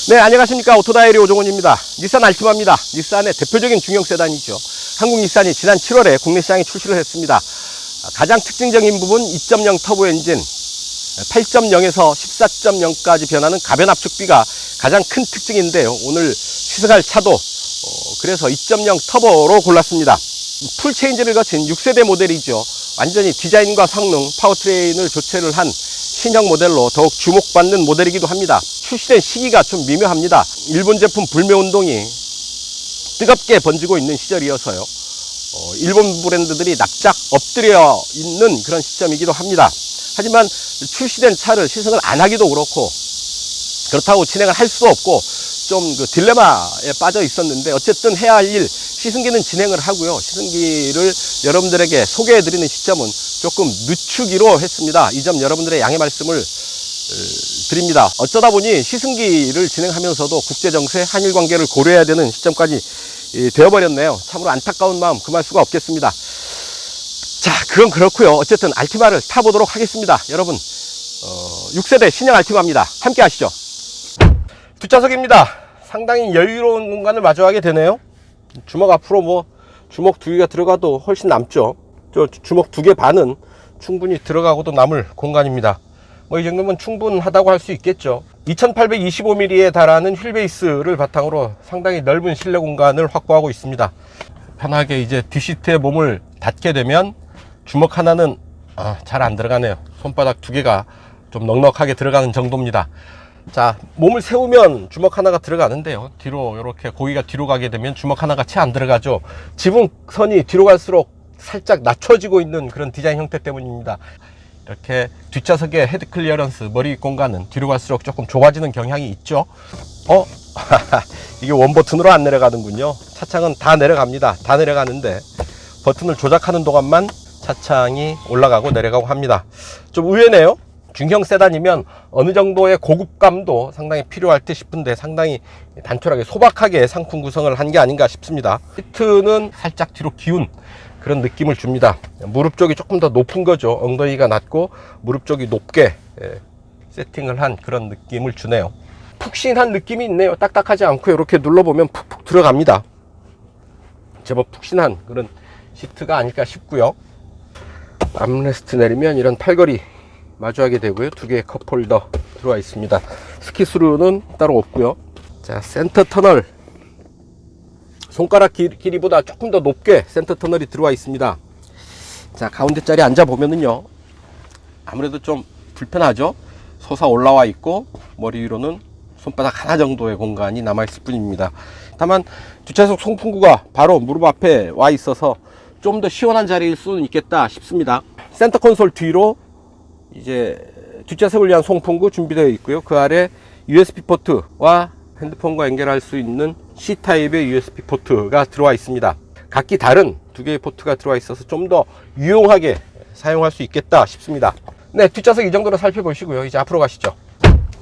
네, 안녕하십니까. 오토다이리 오종훈입니다. 닛산 알티마입니다. 닛산의 대표적인 중형 세단이죠. 한국 닛산이 지난 7월에 국내 시장에 출시를 했습니다. 가장 특징적인 부분 2.0 터보 엔진, 8.0에서 14.0까지 변하는 가변 압축비가 가장 큰 특징인데요. 오늘 시승할 차도 그래서 2.0 터보로 골랐습니다. 풀 체인지를 거친 6세대 모델이죠. 완전히 디자인과 성능, 파워트레인을 교체를 한 신형 모델로 더욱 주목받는 모델이기도 합니다. 출시된 시기가 좀 미묘합니다. 일본 제품 불매운동이 뜨겁게 번지고 있는 시절이어서요. 일본 브랜드들이 납작 엎드려 있는 그런 시점이기도 합니다. 하지만 출시된 차를 시승을 안 하기도 그렇고, 그렇다고 진행을 할 수도 없고, 좀 그 딜레마에 빠져 있었는데, 어쨌든 해야 할 일, 시승기는 진행을 하고요. 시승기를 여러분들에게 소개해드리는 시점은 조금 늦추기로 했습니다. 이 점 여러분들의 양해 말씀을 드립니다. 어쩌다 보니 시승기를 진행하면서도 국제정세, 한일 관계를 고려해야 되는 시점까지 되어버렸네요. 참으로 안타까운 마음 금할 수가 없겠습니다. 자, 그건 그렇고요. 어쨌든 알티마를 타보도록 하겠습니다. 여러분, 6세대 신형 알티마입니다. 함께 하시죠. 뒷좌석입니다. 상당히 여유로운 공간을 마주하게 되네요. 주먹 앞으로 주먹 2개가 들어가도 훨씬 남죠. 저 주먹 2개 반은 충분히 들어가고도 남을 공간입니다. 이 정도면 충분하다고 할 수 있겠죠. 2825mm에 달하는 휠베이스를 바탕으로 상당히 넓은 실내 공간을 확보하고 있습니다. 편하게 이제 뒷시트에 몸을 닿게 되면 주먹 하나는 잘 안 들어가네요. 손바닥 2개가 좀 넉넉하게 들어가는 정도입니다. 자, 몸을 세우면 주먹 하나가 들어가는데요. 뒤로 이렇게 고기가 뒤로 가게 되면 주먹 하나가 채 안 들어가죠. 지붕선이 뒤로 갈수록 살짝 낮춰지고 있는 그런 디자인 형태 때문입니다. 이렇게 뒷좌석의 헤드 클리어런스, 머리 공간은 뒤로 갈수록 조금 좁아지는 경향이 있죠. 이게 원 버튼으로 안 내려가는군요. 차창은 다 내려갑니다. 다 내려가는데 버튼을 조작하는 동안만 차창이 올라가고 내려가고 합니다. 좀 의외네요. 중형 세단이면 어느 정도의 고급감도 상당히 필요할 듯 싶은데 상당히 단촐하게 소박하게 상품 구성을 한 게 아닌가 싶습니다. 시트는 살짝 뒤로 기운 그런 느낌을 줍니다. 무릎 쪽이 조금 더 높은 거죠. 엉덩이가 낮고 무릎 쪽이 높게 세팅을 한 그런 느낌을 주네요. 푹신한 느낌이 있네요. 딱딱하지 않고 이렇게 눌러보면 푹푹 들어갑니다. 제법 푹신한 그런 시트가 아닐까 싶고요. 암레스트 내리면 이런 팔걸이 마주하게 되고요. 2개의 컵홀더 들어와 있습니다. 스키스루는 따로 없고요. 자, 센터 터널, 손가락 길이보다 조금 더 높게 센터 터널이 들어와 있습니다. 자, 가운데 자리에 앉아 보면은요, 아무래도 좀 불편하죠. 솟아 올라와 있고 머리 위로는 손바닥 하나 정도의 공간이 남아 있을 뿐입니다. 다만 뒷좌석 송풍구가 바로 무릎 앞에 와 있어서 좀 더 시원한 자리일 수는 있겠다 싶습니다. 센터 콘솔 뒤로 이제 뒷좌석을 위한 송풍구 준비되어 있고요. 그 아래 USB 포트와 핸드폰과 연결할 수 있는 C타입의 USB 포트가 들어와 있습니다. 각기 다른 2개의 포트가 들어와 있어서 좀 더 유용하게 사용할 수 있겠다 싶습니다. 네, 뒷좌석 이 정도로 살펴보시고요. 이제 앞으로 가시죠.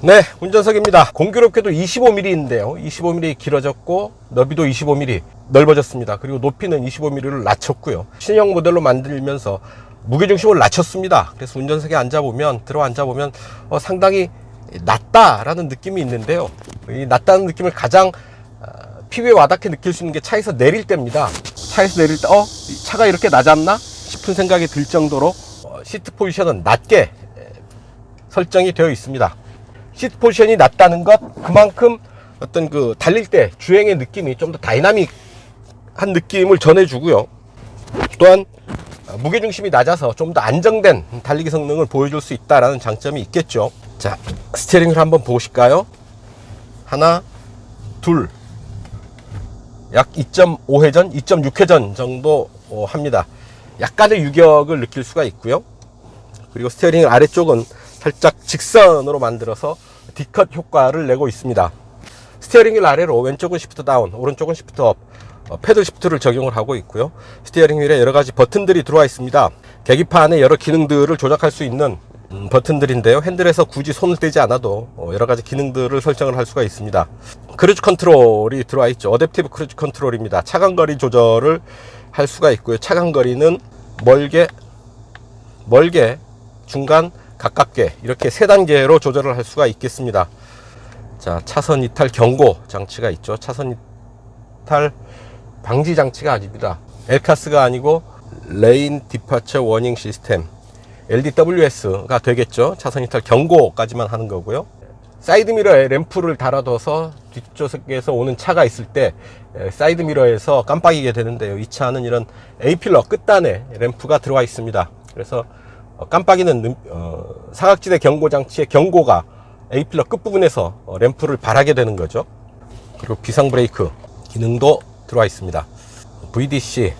네, 운전석입니다. 공교롭게도 25mm인데요. 25mm 길어졌고 넓이도 25mm 넓어졌습니다. 그리고 높이는 25mm를 낮췄고요. 신형 모델로 만들면서 무게중심을 낮췄습니다. 그래서 운전석에 앉아보면, 들어 앉아보면 상당히 낮다라는 느낌이 있는데요. 이 낮다는 느낌을 가장 피부에 와닿게 느낄 수 있는 게 차에서 내릴 때입니다. 차에서 내릴 때 차가 이렇게 낮았나 싶은 생각이 들 정도로 시트 포지션은 낮게 설정이 되어 있습니다. 시트 포지션이 낮다는 것, 그만큼 어떤 그 달릴 때 주행의 느낌이 좀 더 다이나믹한 느낌을 전해주고요. 또한 무게중심이 낮아서 좀 더 안정된 달리기 성능을 보여줄 수 있다는 장점이 있겠죠. 자, 스티어링을 한번 보실까요? 하나, 둘, 약 2.5회전, 2.6회전 정도 합니다. 약간의 유격을 느낄 수가 있고요. 그리고 스티어링 아래쪽은 살짝 직선으로 만들어서 D컷 효과를 내고 있습니다. 스티어링 휠 아래로 왼쪽은 시프트 다운, 오른쪽은 시프트 업, 패들 시프트를 적용을 하고 있고요. 스티어링 휠에 여러가지 버튼들이 들어와 있습니다. 계기판에 여러 기능들을 조작할 수 있는 버튼들인데요. 핸들에서 굳이 손을 떼지 않아도 여러가지 기능들을 설정을 할 수가 있습니다. 크루즈 컨트롤이 들어와 있죠. 어댑티브 크루즈 컨트롤입니다. 차간거리 조절을 할 수가 있고요. 차간거리는 멀게, 중간, 가깝게 이렇게 3단계로 조절을 할 수가 있겠습니다. 자, 차선 이탈 경고 장치가 있죠. 차선 이탈 방지 장치가 아닙니다. 엘카스가 아니고 레인 디파처 워닝 시스템, LDWS가 되겠죠. 차선 이탈 경고까지만 하는 거고요. 사이드미러에 램프를 달아둬서 뒤쪽에서 오는 차가 있을 때 사이드미러에서 깜빡이게 되는데요. 이 차는 이런 A필러 끝단에 램프가 들어와 있습니다. 그래서 깜빡이는 사각지대 경고장치의 경고가 A필러 끝부분에서 램프를 발하게 되는 거죠. 그리고 비상브레이크 기능도 들어와 있습니다. VDC,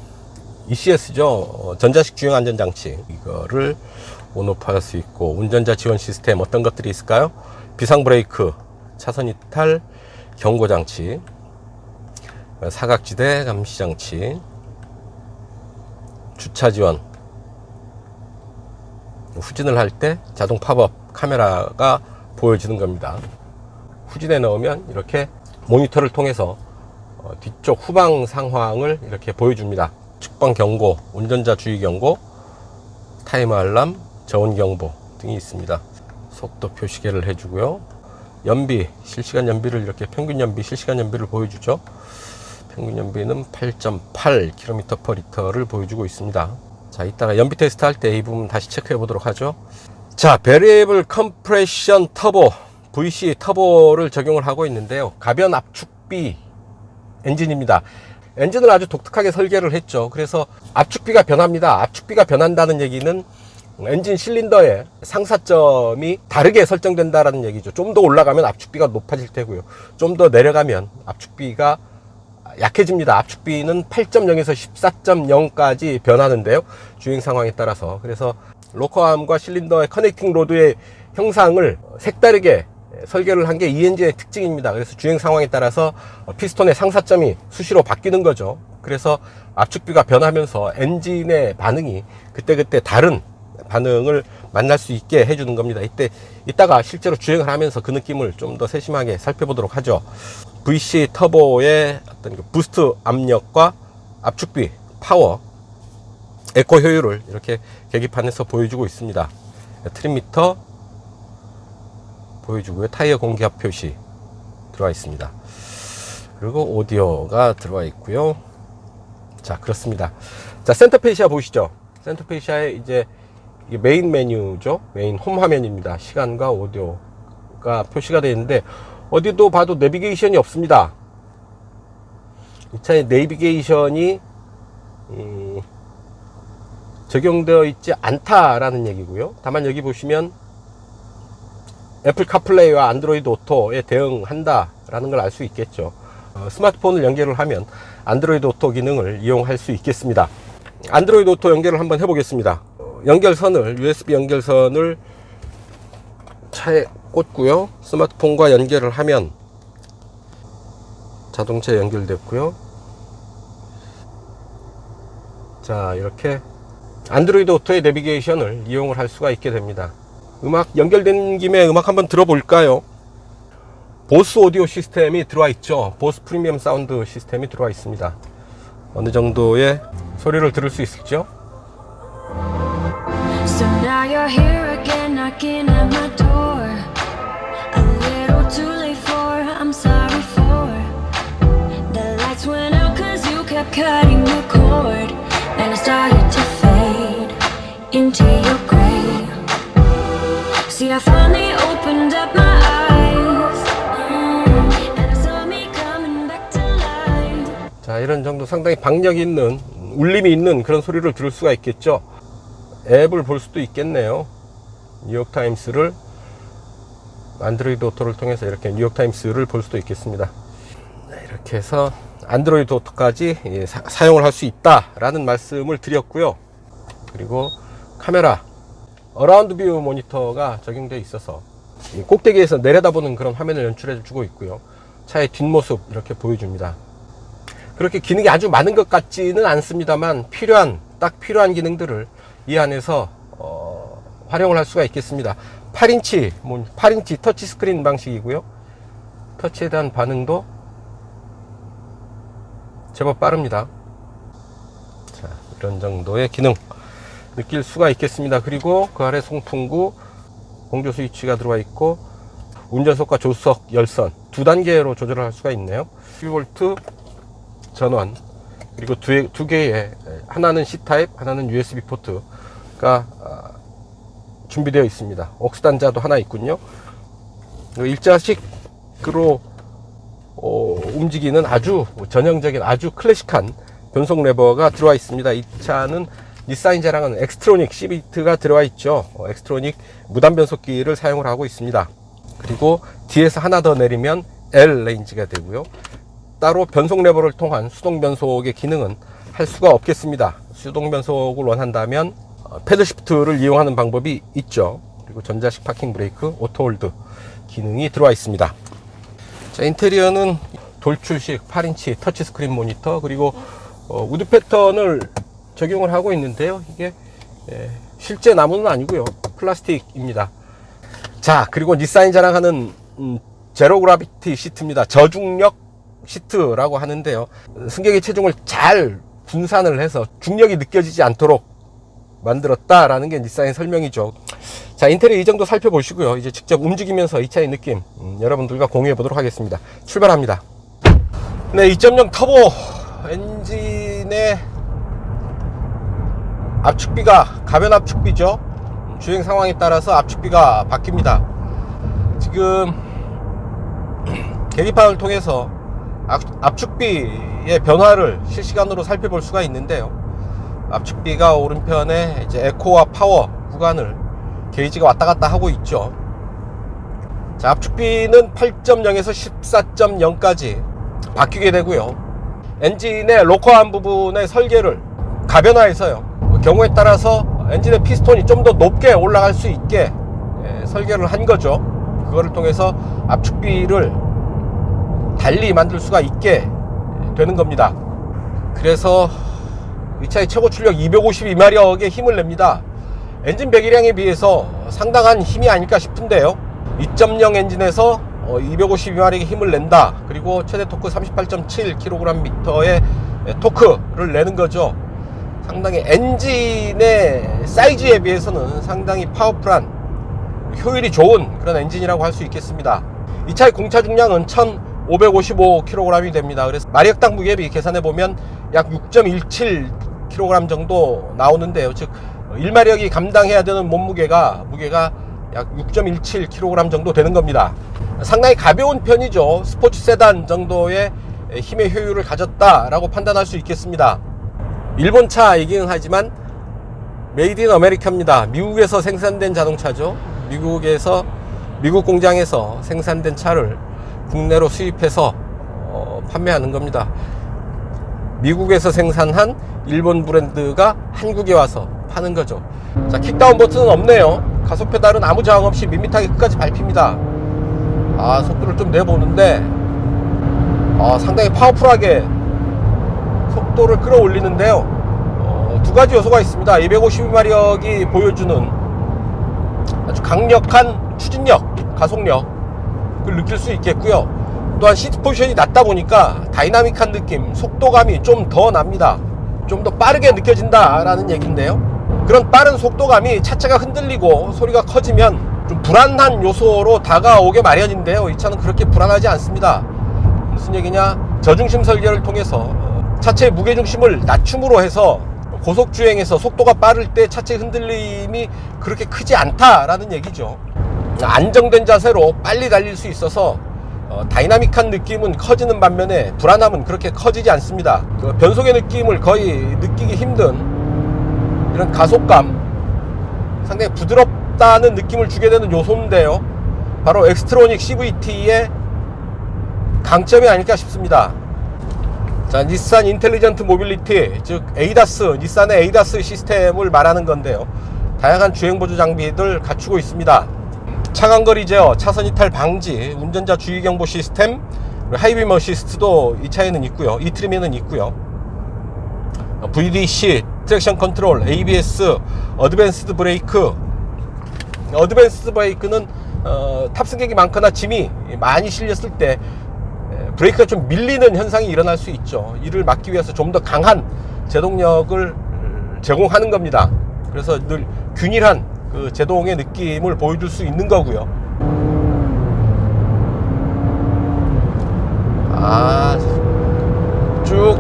ECS죠. 전자식 주행안전장치, 이거를 온오프할 수 있고, 운전자 지원 시스템 어떤 것들이 있을까요? 비상브레이크, 차선이탈 경고장치, 사각지대 감시장치, 주차지원, 후진을 할 때 자동 팝업 카메라가 보여지는 겁니다. 후진에 넣으면 이렇게 모니터를 통해서 뒤쪽 후방 상황을 이렇게 보여줍니다. 측방 경고, 운전자 주의 경고, 타이머 알람, 저온 경보 등이 있습니다. 속도 표시계를 해주고요. 연비, 실시간 연비를 이렇게 평균 연비, 실시간 연비를 보여주죠. 평균 연비는 8.8km/L를 보여주고 있습니다. 자, 이따가 연비 테스트 할 때 이 부분 다시 체크해 보도록 하죠. 자, 베리에이블 컴프레션 터보, VC 터보를 적용을 하고 있는데요. 가변 압축비 엔진입니다. 엔진을 아주 독특하게 설계를 했죠. 그래서 압축비가 변합니다. 압축비가 변한다는 얘기는 엔진 실린더의 상사점이 다르게 설정된다라는 얘기죠. 좀 더 올라가면 압축비가 높아질 테고요. 좀 더 내려가면 압축비가 약해집니다. 압축비는 8.0에서 14.0까지 변하는데요. 주행 상황에 따라서. 그래서 로커암과 실린더의 커넥팅 로드의 형상을 색다르게 설계를 한 게 이 엔진의 특징입니다. 그래서 주행 상황에 따라서 피스톤의 상사점이 수시로 바뀌는 거죠. 그래서 압축비가 변하면서 엔진의 반응이 그때그때 다른 반응을 만날 수 있게 해주는 겁니다. 이따가 실제로 주행을 하면서 그 느낌을 좀 더 세심하게 살펴보도록 하죠. VC 터보의 어떤 부스트 압력과 압축비, 파워, 에코 효율을 이렇게 계기판에서 보여주고 있습니다. 트림미터 보여주고요. 타이어 공기압 표시 들어와 있습니다. 그리고 오디오가 들어와 있고요. 자, 그렇습니다. 자, 센터페시아 보시죠. 센터페시아에 이제 이게 메인 메뉴죠. 메인 홈 화면입니다. 시간과 오디오가 표시가 되어 있는데 어디도 봐도 내비게이션이 없습니다. 이 차의 내비게이션이 적용되어 있지 않다라는 얘기고요. 다만 여기 보시면 애플 카플레이와 안드로이드 오토에 대응한다라는 걸 알 수 있겠죠. 스마트폰을 연결을 하면 안드로이드 오토 기능을 이용할 수 있겠습니다. 안드로이드 오토 연결을 한번 해보겠습니다. 연결선을, USB 연결선을 차에 꽂고요. 스마트폰과 연결을 하면 자동차 연결됐고요. 자, 이렇게 안드로이드 오토의 내비게이션을 이용을 할 수가 있게 됩니다. 음악 연결된 김에 음악 한번 들어볼까요? 보스 오디오 시스템이 들어와 있죠. 보스 프리미엄 사운드 시스템이 들어와 있습니다. 어느 정도의 소리를 들을 수 있을지요? So now you're here again knocking at my door. A little too late for, I'm sorry for. The lights went out cause you kept cutting the cord. And I started to fade into your grave. See, I finally opened up my eyes, and I saw me coming back to life. 자, 이런 정도 상당히 박력 있는, 울림이 있는 그런 소리를 들을 수가 있겠죠. 앱을 볼 수도 있겠네요. 뉴욕타임스를, 안드로이드 오토를 통해서 이렇게 뉴욕타임스를 볼 수도 있겠습니다. 네, 이렇게 해서 안드로이드 오토까지 사용을 할 수 있다라는 말씀을 드렸고요. 그리고 카메라, 어라운드 뷰 모니터가 적용되어 있어서 꼭대기에서 내려다보는 그런 화면을 연출해 주고 있고요. 차의 뒷모습 이렇게 보여줍니다. 그렇게 기능이 아주 많은 것 같지는 않습니다만 딱 필요한 기능들을 이 안에서 활용을 할 수가 있겠습니다. 8인치 터치 스크린 방식이고요. 터치에 대한 반응도 제법 빠릅니다. 자, 이런 정도의 기능 느낄 수가 있겠습니다. 그리고 그 아래 송풍구, 공조 스위치가 들어와 있고 운전석과 조수석 열선 두 단계로 조절을 할 수가 있네요. 12V 전원, 그리고 두 개의, 하나는 C타입, 하나는 USB 포트가 준비되어 있습니다. 옥스 단자도 하나 있군요. 일자식으로 움직이는 아주 전형적인 아주 클래식한 변속 레버가 들어와 있습니다. 이 차는 닛산이 자랑하는 엑스트로닉 CVT가 들어와 있죠. 엑스트로닉 무단 변속기를 사용을 하고 있습니다. 그리고 뒤에서 하나 더 내리면 L 레인지가 되고요. 따로 변속 레버를 통한 수동 변속의 기능은 할 수가 없겠습니다. 수동 변속을 원한다면 패들 시프트를 이용하는 방법이 있죠. 그리고 전자식 파킹 브레이크, 오토 홀드 기능이 들어와 있습니다. 자, 인테리어는 돌출식 8인치 터치스크린 모니터, 그리고 우드 패턴을 적용을 하고 있는데요. 이게 실제 나무는 아니고요, 플라스틱입니다. 자, 그리고 닛산이 자랑하는 제로 그라비티 시트입니다. 저중력 시트라고 하는데요, 승객의 체중을 잘 분산을 해서 중력이 느껴지지 않도록 만들었다라는 게 닛산의 설명이죠. 자, 인테리어 이 정도 살펴보시고요, 이제 직접 움직이면서 이 차의 느낌 여러분들과 공유해 보도록 하겠습니다. 출발합니다. 네, 2.0 터보 엔진의 압축비가 가변 압축비죠. 주행 상황에 따라서 압축비가 바뀝니다. 지금 계기판을 통해서 압축비의 변화를 실시간으로 살펴볼 수가 있는데요, 압축비가 오른편에 이제 에코와 파워 구간을 게이지가 왔다 갔다 하고 있죠. 자, 압축비는 8.0에서 14.0까지 바뀌게 되고요, 엔진의 로커암 부분의 설계를 가변화해서요, 경우에 따라서 엔진의 피스톤이 좀 더 높게 올라갈 수 있게 설계를 한 거죠. 그거를 통해서 압축비를 달리 만들 수가 있게 되는 겁니다. 그래서 이 차의 최고 출력 252마력의 힘을 냅니다. 엔진 배기량에 비해서 상당한 힘이 아닐까 싶은데요, 2.0 엔진에서 252마력의 힘을 낸다. 그리고 최대 토크 38.7kgm의 토크를 내는 거죠. 상당히 엔진의 사이즈에 비해서는 상당히 파워풀한, 효율이 좋은 그런 엔진이라고 할 수 있겠습니다. 이 차의 공차 중량은 1555kg이 됩니다. 그래서 마력당 무게비 계산해 보면 약 6.17kg 정도 나오는데요, 즉 1마력이 감당해야 되는 무게가 약 6.17kg 정도 되는 겁니다. 상당히 가벼운 편이죠. 스포츠 세단 정도의 힘의 효율을 가졌다라고 판단할 수 있겠습니다. 일본 차이긴 하지만 메이드 인 아메리카입니다. 미국에서 생산된 자동차죠. 미국 공장에서 생산된 차를 국내로 수입해서 판매하는 겁니다. 미국에서 생산한 일본 브랜드가 한국에 와서 파는 거죠. 자, 킥다운 버튼은 없네요. 가속 페달은 아무 저항 없이 밋밋하게 끝까지 밟힙니다. 속도를 좀 내보는데 상당히 파워풀하게 속도를 끌어올리는데요, 두 가지 요소가 있습니다. 252마력이 보여주는 아주 강력한 추진력, 가속력을 느낄 수 있겠고요, 또한 시트 포지션이 낮다 보니까 다이나믹한 느낌, 속도감이 좀 더 납니다. 좀 더 빠르게 느껴진다 라는 얘기인데요, 그런 빠른 속도감이 차체가 흔들리고 소리가 커지면 좀 불안한 요소로 다가오게 마련인데요, 이 차는 그렇게 불안하지 않습니다. 무슨 얘기냐, 저중심 설계를 통해서 차체의 무게중심을 낮춤으로 해서 고속주행에서 속도가 빠를 때 차체 흔들림이 그렇게 크지 않다라는 얘기죠. 안정된 자세로 빨리 달릴 수 있어서 다이나믹한 느낌은 커지는 반면에 불안함은 그렇게 커지지 않습니다. 변속의 느낌을 거의 느끼기 힘든 이런 가속감, 상당히 부드럽다는 느낌을 주게 되는 요소인데요, 바로 엑스트로닉 CVT의 강점이 아닐까 싶습니다. 자, 닛산 인텔리전트 모빌리티, 즉 에이다스, 닛산의 에이다스 시스템을 말하는 건데요, 다양한 주행보조 장비들 갖추고 있습니다. 차간거리 제어, 차선 이탈 방지, 운전자 주의경보 시스템, 하이빔 어시스트도 이 차에는 있고요, 이 트림에는 있고요, VDC, 트랙션 컨트롤, ABS, 어드밴스드 브레이크. 어드밴스드 브레이크는 탑승객이 많거나 짐이 많이 실렸을 때 브레이크가 좀 밀리는 현상이 일어날 수 있죠. 이를 막기 위해서 좀 더 강한 제동력을 제공하는 겁니다. 그래서 늘 균일한 그 제동의 느낌을 보여줄 수 있는 거고요.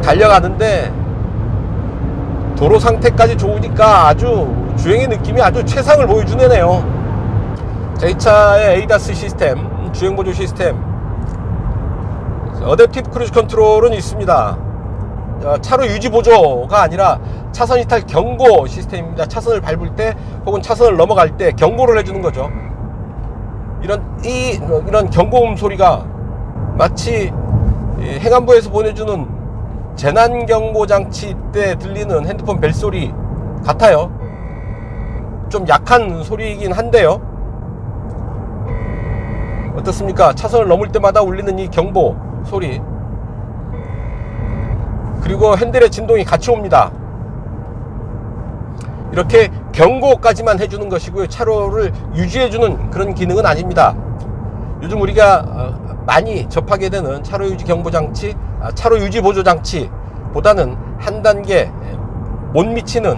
달려가는데 도로 상태까지 좋으니까 아주 주행의 느낌이 아주 최상을 보여주네요. 자, 이 차의 ADAS 시스템, 주행보조 시스템, 어댑티브 크루즈 컨트롤은 있습니다. 차로 유지 보조가 아니라 차선 이탈 경고 시스템입니다. 차선을 밟을 때 혹은 차선을 넘어갈 때 경고를 해주는 거죠. 이런 경고음 소리가 마치 행안부에서 보내주는 재난경보장치 때 들리는 핸드폰 벨소리 같아요. 좀 약한 소리이긴 한데요. 어떻습니까? 차선을 넘을 때마다 울리는 이 경보 소리, 그리고 핸들의 진동이 같이 옵니다. 이렇게 경고까지만 해주는 것이고요, 차로를 유지해주는 그런 기능은 아닙니다. 요즘 우리가 많이 접하게 되는 차로 유지 경보장치, 차로 유지 보조장치 보다는 한 단계 못 미치는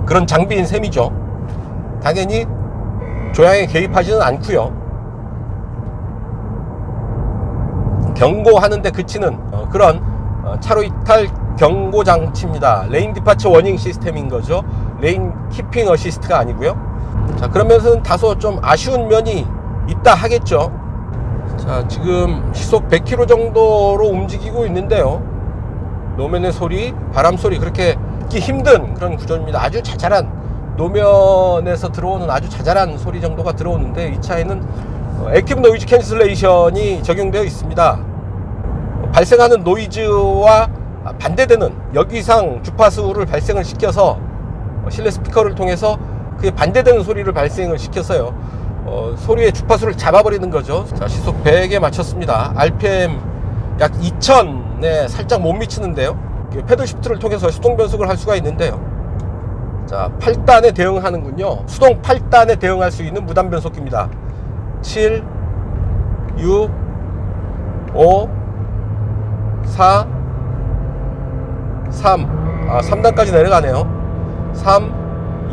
그런 장비인 셈이죠. 당연히 조향에 개입하지는 않고요, 경고하는데 그치는 그런 차로 이탈 경고 장치입니다. 레인 디파처 워닝 시스템인 거죠. 레인 키핑 어시스트가 아니고요. 자, 그러면서 다소 좀 아쉬운 면이 있다 하겠죠. 자, 지금 시속 100km 정도로 움직이고 있는데요, 노면의 소리, 바람 소리 그렇게 듣기 힘든 그런 구조입니다. 아주 자잘한, 노면에서 들어오는 아주 자잘한 소리 정도가 들어오는데, 이 차에는 액티브 노이즈 캔슬레이션이 적용되어 있습니다. 발생하는 노이즈와 반대되는 역이상 주파수를 발생을 시켜서 실내 스피커를 통해서 그에 반대되는 소리를 발생을 시켜서요, 소리의 주파수를 잡아버리는 거죠. 자, 시속 100에 맞췄습니다. RPM 약 2000에 살짝 못 미치는데요, 패들 시프트를 통해서 수동 변속을 할 수가 있는데요. 자, 8단에 대응하는군요. 수동 8단에 대응할 수 있는 무단 변속기입니다. 7, 6, 5, 4, 3, 3단까지 내려가네요. 3,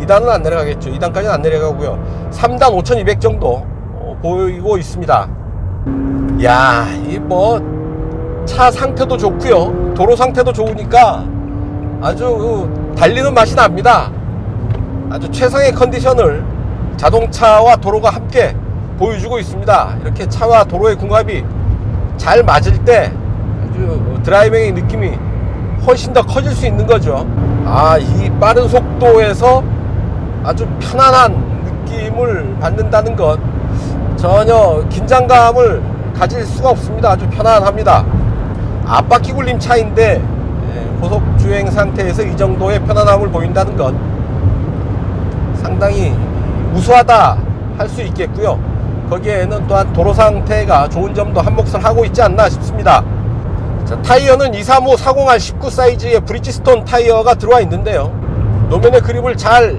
2단은 안 내려가겠죠. 2단까지는 안 내려가고요. 3단 5200 정도 보이고 있습니다. 야, 이 차 상태도 좋고요, 도로 상태도 좋으니까 아주 달리는 맛이 납니다. 아주 최상의 컨디션을 자동차와 도로가 함께 보여주고 있습니다. 이렇게 차와 도로의 궁합이 잘 맞을 때 아주 드라이빙의 느낌이 훨씬 더 커질 수 있는 거죠. 이 빠른 속도에서 아주 편안한 느낌을 받는다는 것, 전혀 긴장감을 가질 수가 없습니다. 아주 편안합니다. 앞바퀴 굴림 차인데 고속 주행 상태에서 이 정도의 편안함을 보인다는 것, 상당히 우수하다 할 수 있겠고요. 거기에는 또한 도로 상태가 좋은 점도 한몫을 하고 있지 않나 싶습니다. 자, 타이어는 235-40R 19 사이즈의 브리지스톤 타이어가 들어와 있는데요, 노면의 그립을 잘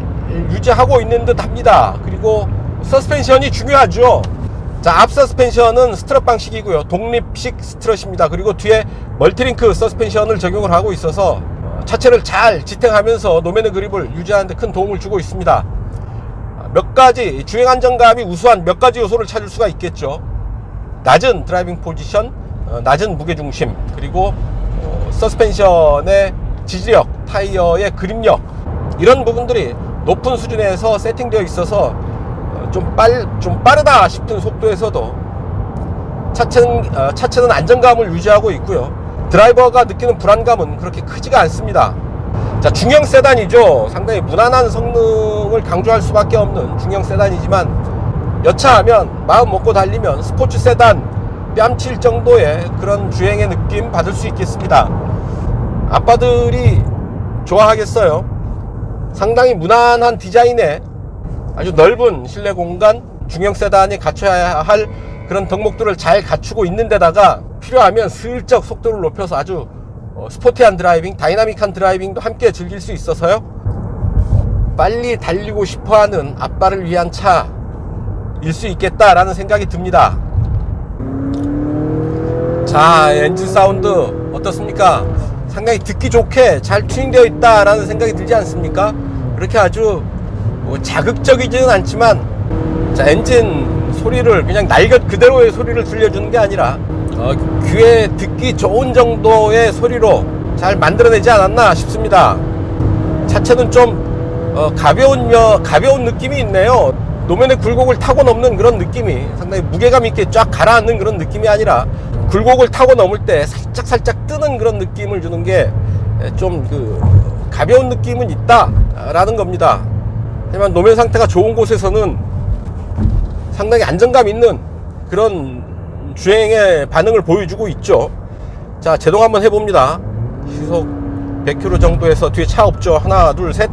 유지하고 있는 듯 합니다. 그리고 서스펜션이 중요하죠. 자, 앞 서스펜션은 스트럿 방식이고요, 독립식 스트럿입니다. 그리고 뒤에 멀티링크 서스펜션을 적용을 하고 있어서 차체를 잘 지탱하면서 노면의 그립을 유지하는 데 큰 도움을 주고 있습니다. 몇 가지 주행 안정감이 우수한 몇 가지 요소를 찾을 수가 있겠죠. 낮은 드라이빙 포지션, 낮은 무게중심, 그리고 서스펜션의 지지력, 타이어의 그립력, 이런 부분들이 높은 수준에서 세팅되어 있어서 좀 빠르다 싶은 속도에서도 차체는 안정감을 유지하고 있고요, 드라이버가 느끼는 불안감은 그렇게 크지가 않습니다. 자, 중형 세단이죠. 상당히 무난한 성능을 강조할 수밖에 없는 중형 세단이지만, 여차하면 마음 먹고 달리면 스포츠 세단 뺨칠 정도의 그런 주행의 느낌 받을 수 있겠습니다. 아빠들이 좋아하겠어요. 상당히 무난한 디자인에 아주 넓은 실내 공간, 중형 세단이 갖춰야 할 그런 덕목들을 잘 갖추고 있는 데다가 필요하면 슬쩍 속도를 높여서 아주 스포티한 드라이빙, 다이나믹한 드라이빙도 함께 즐길 수 있어서요, 빨리 달리고 싶어하는 아빠를 위한 차일 수 있겠다라는 생각이 듭니다. 자, 엔진 사운드 어떻습니까? 상당히 듣기 좋게 잘 튜닝되어 있다라는 생각이 들지 않습니까? 그렇게 아주 자극적이지는 않지만, 자, 엔진 소리를 그냥 날것 그대로의 소리를 들려주는 게 아니라 귀에 듣기 좋은 정도의 소리로 잘 만들어내지 않았나 싶습니다. 차체는 좀 가벼운 느낌이 있네요. 노면의 굴곡을 타고 넘는 그런 느낌이 상당히 무게감 있게 쫙 가라앉는 그런 느낌이 아니라 굴곡을 타고 넘을 때 살짝 뜨는 그런 느낌을 주는 게 좀 가벼운 느낌은 있다라는 겁니다. 하지만 노면 상태가 좋은 곳에서는 상당히 안정감 있는 그런 주행의 반응을 보여주고 있죠. 자, 제동 한번 해봅니다. 시속 100km 정도에서 뒤에 차 없죠. 하나, 둘, 셋.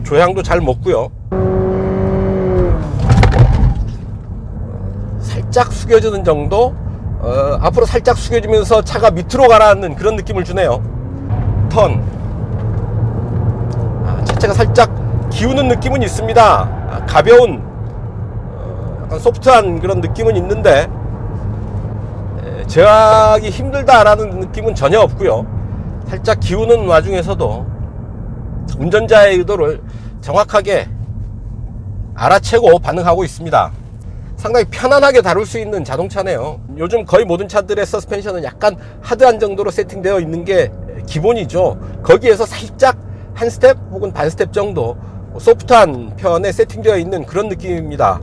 조향도 잘 먹고요. 살짝 숙여지는 정도. 앞으로 살짝 숙여지면서 차가 밑으로 가라앉는 그런 느낌을 주네요. 턴. 차체가 살짝 기우는 느낌은 있습니다. 가벼운 약간 소프트한 그런 느낌은 있는데 제어하기 힘들다라는 느낌은 전혀 없고요. 살짝 기우는 와중에서도 운전자의 의도를 정확하게 알아채고 반응하고 있습니다. 상당히 편안하게 다룰 수 있는 자동차네요. 요즘 거의 모든 차들의 서스펜션은 약간 하드한 정도로 세팅되어 있는 게 기본이죠. 거기에서 살짝 한 스텝 혹은 반 스텝 정도 소프트한 편에 세팅되어 있는 그런 느낌입니다.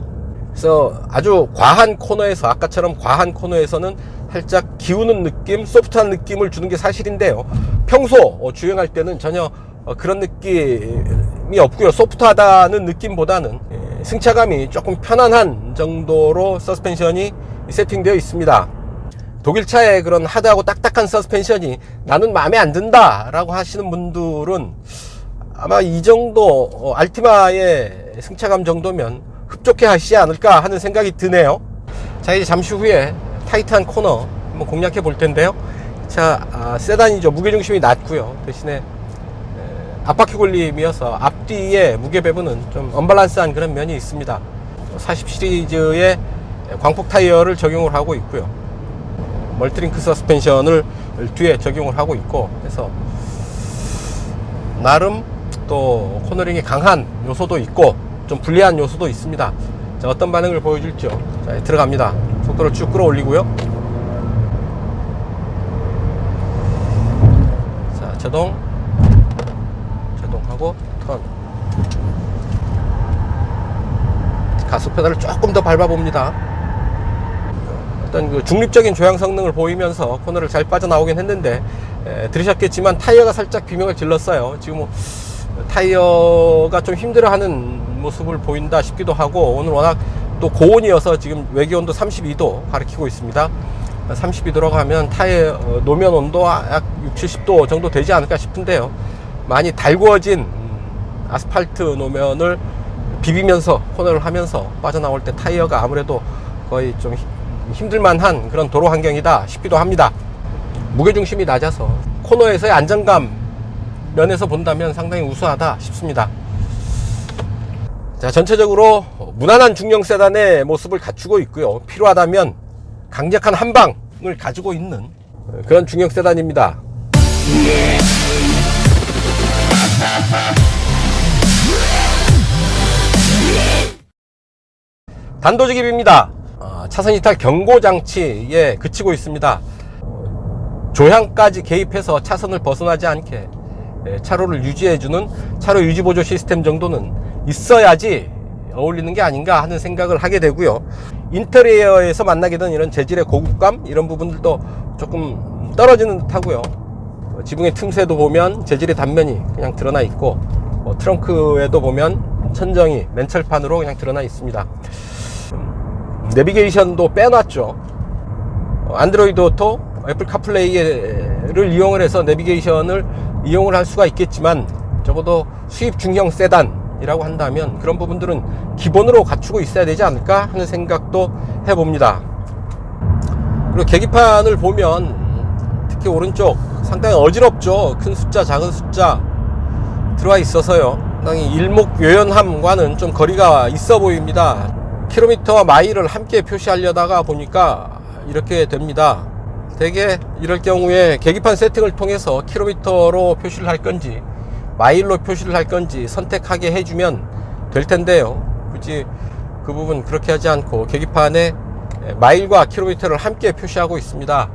그래서 아주 과한 코너에서, 아까처럼 과한 코너에서는 살짝 기우는 느낌, 소프트한 느낌을 주는 게 사실인데요. 평소 주행할 때는 전혀 그런 느낌이 없고요. 소프트하다는 느낌보다는 승차감이 조금 편안한 정도로 서스펜션이 세팅되어 있습니다. 독일차의 그런 하드하고 딱딱한 서스펜션이 나는 마음에 안 든다 라고 하시는 분들은 아마 이 정도 알티마의 승차감 정도면 흡족해 하시지 않을까 하는 생각이 드네요. 자, 이제 잠시 후에 타이트한 코너 한번 공략해 볼 텐데요. 자, 세단이죠. 무게중심이 낮고요. 대신에 앞바퀴 굴림이어서 앞뒤의 무게 배분은 좀 언밸런스한 그런 면이 있습니다. 40 시리즈의 광폭 타이어를 적용을 하고 있고요. 멀티링크 서스펜션을 뒤에 적용을 하고 있고, 그래서 나름 또 코너링이 강한 요소도 있고 좀 불리한 요소도 있습니다. 자, 어떤 반응을 보여줄지요. 자, 들어갑니다. 속도를 쭉 끌어올리고요. 자, 제동하고 턴. 가속 페달을 조금 더 밟아봅니다. 어떤 그 중립적인 조향 성능을 보이면서 코너를 잘 빠져나오긴 했는데, 들으셨겠지만 타이어가 살짝 비명을 질렀어요. 지금 타이어가 좀 힘들어하는 모습을 보인다 싶기도 하고, 오늘 워낙 또 고온이어서 지금 외기온도 32도 가리키고 있습니다. 32도로 가면 타이어 노면 온도 약 60, 70도 정도 되지 않을까 싶은데요. 많이 달구어진 아스팔트 노면을 비비면서 코너를 하면서 빠져나올 때 타이어가 아무래도 거의 좀 힘들만한 그런 도로 환경이다 싶기도 합니다. 무게중심이 낮아서 코너에서의 안정감 면에서 본다면 상당히 우수하다 싶습니다. 자, 전체적으로 무난한 중형 세단의 모습을 갖추고 있고요. 필요하다면 강력한 한방을 가지고 있는 그런 중형 세단입니다. 단도직입입니다. 차선 이탈 경고 장치에 그치고 있습니다. 조향까지 개입해서 차선을 벗어나지 않게 차로를 유지해주는 차로 유지 보조 시스템 정도는 있어야지 어울리는 게 아닌가 하는 생각을 하게 되고요. 인테리어에서 만나게 된 이런 재질의 고급감, 이런 부분들도 조금 떨어지는 듯 하고요. 지붕의 틈새도 보면 재질의 단면이 그냥 드러나 있고, 트렁크에도 보면 천정이 맨철판으로 그냥 드러나 있습니다. 내비게이션도 빼놨죠. 안드로이드 오토, 애플 카플레이를 이용을 해서 내비게이션을 이용을 할 수가 있겠지만, 적어도 수입 중형 세단이라고 한다면 그런 부분들은 기본으로 갖추고 있어야 되지 않을까 하는 생각도 해봅니다. 그리고 계기판을 보면 특히 오른쪽 상당히 어지럽죠. 큰 숫자, 작은 숫자 들어와 있어서요. 상당히 일목요연함과는 좀 거리가 있어 보입니다. 킬로미터와 마일을 함께 표시하려다가 보니까 이렇게 됩니다. 대개 이럴 경우에 계기판 세팅을 통해서 킬로미터로 표시를 할 건지 마일로 표시를 할 건지 선택하게 해주면 될 텐데요. 굳이 그 부분 그렇게 하지 않고 계기판에 마일과 킬로미터를 함께 표시하고 있습니다.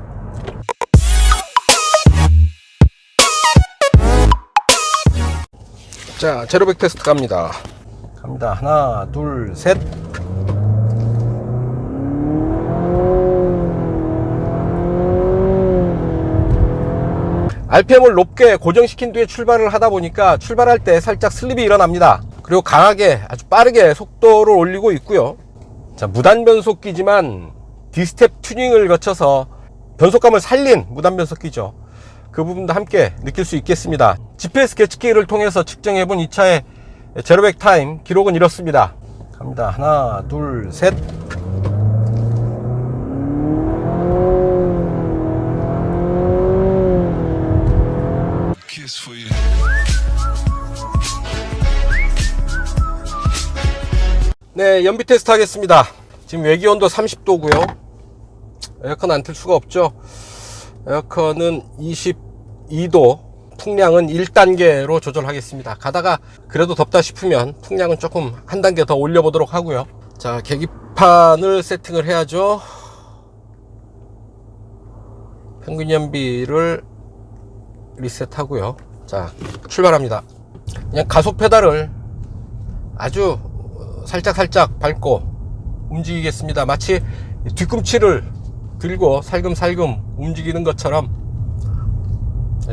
자, 제로백 테스트 갑니다. 하나, 둘, 셋. RPM을 높게 고정시킨 뒤에 출발을 하다 보니까 출발할 때 살짝 슬립이 일어납니다. 그리고 강하게 아주 빠르게 속도를 올리고 있고요. 자, 무단 변속기지만 D스텝 튜닝을 거쳐서 변속감을 살린 무단 변속기죠. 그 부분도 함께 느낄 수 있겠습니다. GPS 계측기를 통해서 측정해 본 이 차의 제로백 타임 기록은 이렇습니다. 갑니다. 하나, 둘, 셋. 네, 연비 테스트 하겠습니다. 지금 외기 온도 30도고요. 에어컨 안 틀 수가 없죠. 에어컨은 22도, 풍량은 1단계로 조절하겠습니다. 가다가 그래도 덥다 싶으면 풍량은 조금 한 단계 더 올려보도록 하고요. 자, 계기판을 세팅을 해야죠. 평균 연비를 리셋하고요. 자, 출발합니다. 그냥 가속 페달을 아주 살짝 밟고 움직이겠습니다. 마치 뒤꿈치를 들고 살금살금 움직이는 것처럼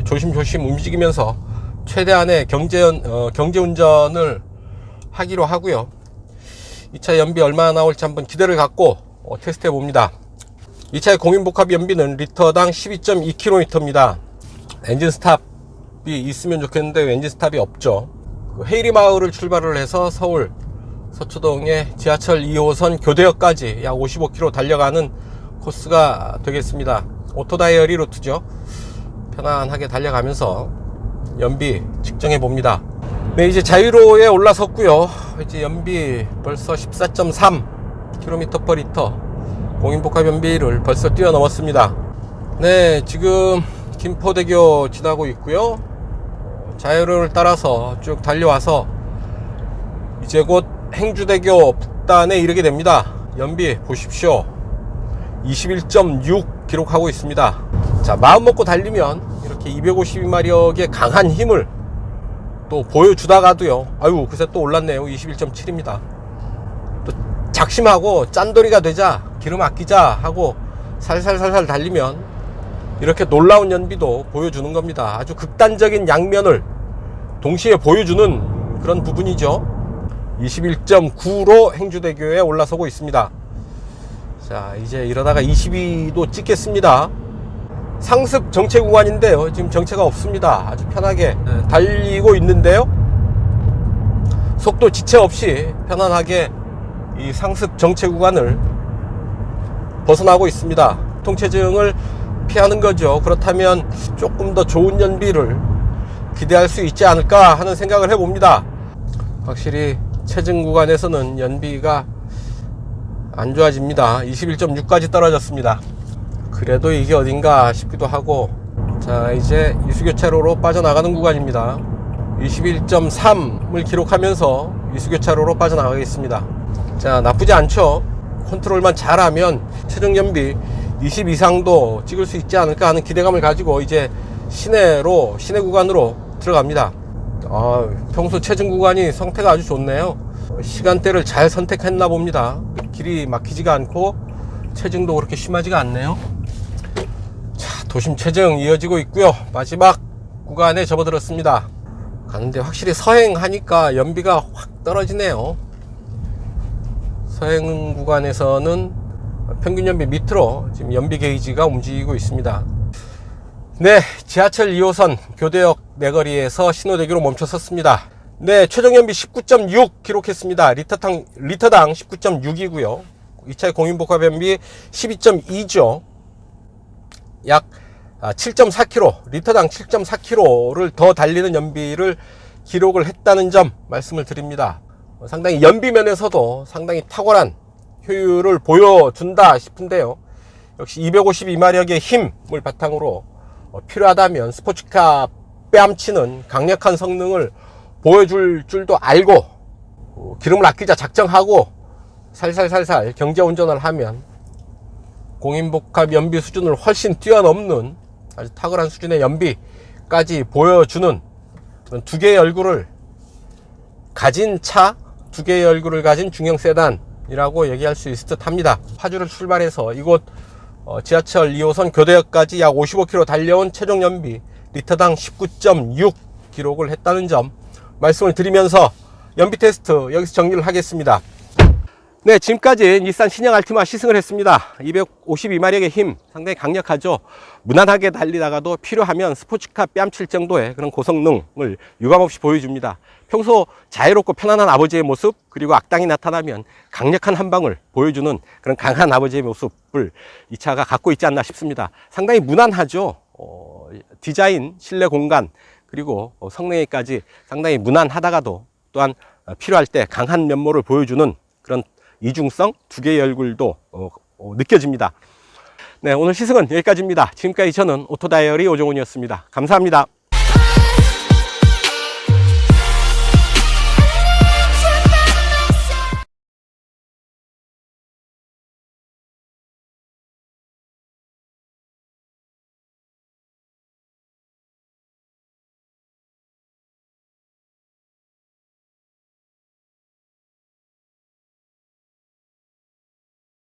조심조심 움직이면서 최대한의 경제운전을 하기로 하고요. 이 차 연비 얼마나 나올지 한번 기대를 갖고 테스트해 봅니다. 이 차의 공인복합 연비는 리터당 12.2km입니다. 엔진 스탑이 있으면 좋겠는데 엔진 스탑이 없죠. 헤이리 마을을 출발을 해서 서울 서초동의 지하철 2호선 교대역까지 약 55km 달려가는 코스가 되겠습니다. 오토 다이어리 루트죠. 편안하게 달려가면서 연비 측정해 봅니다. 네, 이제 자유로에 올라섰고요. 이제 연비 벌써 14.3km/L 공인복합 연비를 벌써 뛰어넘었습니다. 네, 지금 김포대교 지나고 있고요. 자유로를 따라서 쭉 달려와서 이제 곧 행주대교 북단에 이르게 됩니다. 연비 보십시오. 21.6 기록하고 있습니다. 자, 마음 먹고 달리면 이렇게 252마력의 강한 힘을 또 보여주다가도요, 아유, 그새 또 올랐네요. 21.7입니다. 또 작심하고 짠돌이가 되자, 기름 아끼자 하고 살살살살 달리면 이렇게 놀라운 연비도 보여주는 겁니다. 아주 극단적인 양면을 동시에 보여주는 그런 부분이죠. 21.9로 행주대교에 올라서고 있습니다. 자, 이제 이러다가 22도 찍겠습니다. 상습 정체 구간인데요, 지금 정체가 없습니다. 아주 편하게 달리고 있는데요, 속도 지체 없이 편안하게 이 상습 정체 구간을 벗어나고 있습니다. 통체증을 피하는 거죠. 그렇다면 조금 더 좋은 연비를 기대할 수 있지 않을까 하는 생각을 해봅니다. 확실히 체증 구간에서는 연비가 안 좋아집니다. 21.6까지 떨어졌습니다. 그래도 이게 어딘가 싶기도 하고. 자, 이제 이수교차로로 빠져나가는 구간입니다. 21.3을 기록하면서 이수교차로로 빠져나가겠습니다. 자, 나쁘지 않죠. 컨트롤만 잘하면 최종 연비 20 이상도 찍을 수 있지 않을까 하는 기대감을 가지고 이제 시내 구간으로 들어갑니다. 평소 체증 구간이 상태가 아주 좋네요. 시간대를 잘 선택했나 봅니다. 길이 막히지가 않고 체증도 그렇게 심하지가 않네요. 자, 도심 체증 이어지고 있고요. 마지막 구간에 접어들었습니다. 가는데 확실히 서행하니까 연비가 확 떨어지네요. 서행 구간에서는 평균 연비 밑으로 지금 연비 게이지가 움직이고 있습니다. 네, 지하철 2호선 교대역 내거리에서 신호대교로 멈춰섰습니다. 네, 최종 연비 19.6 기록했습니다. 리터당 19.6이고요. 이 차의 공인복합 연비 12.2죠. 약 7.4km, 리터당 7.4km를 더 달리는 연비를 기록을 했다는 점 말씀을 드립니다. 상당히 연비면에서도 상당히 탁월한 효율을 보여준다 싶은데요. 역시 252마력의 힘을 바탕으로 필요하다면 스포츠카 뺨치는 강력한 성능을 보여줄 줄도 알고 기름을 아끼자 작정하고 살살살살 경제 운전을 하면 공인복합 연비 수준을 훨씬 뛰어넘는 아주 탁월한 수준의 연비까지 보여주는 그런 두 개의 얼굴을 가진 차, 두 개의 얼굴을 가진 중형 세단이라고 얘기할 수 있을 듯 합니다. 파주를 출발해서 이곳 지하철 2호선 교대역까지 약 55km 달려온 최종 연비 리터당 19.6 기록을 했다는 점 말씀을 드리면서 연비 테스트 여기서 정리를 하겠습니다. 네, 지금까지 닛산 신형 알티마 시승을 했습니다. 252마력의 힘 상당히 강력하죠. 무난하게 달리다가도 필요하면 스포츠카 뺨칠 정도의 그런 고성능을 유감없이 보여줍니다. 평소 자유롭고 편안한 아버지의 모습, 그리고 악당이 나타나면 강력한 한방을 보여주는 그런 강한 아버지의 모습을 이 차가 갖고 있지 않나 싶습니다. 상당히 무난하죠. 디자인, 실내 공간, 그리고 성능에까지 상당히 무난하다가도 또한 필요할 때 강한 면모를 보여주는 그런 이중성, 두 개의 얼굴도 느껴집니다. 네, 오늘 시승은 여기까지입니다. 지금까지 저는 오토다이어리 오종훈이었습니다. 감사합니다.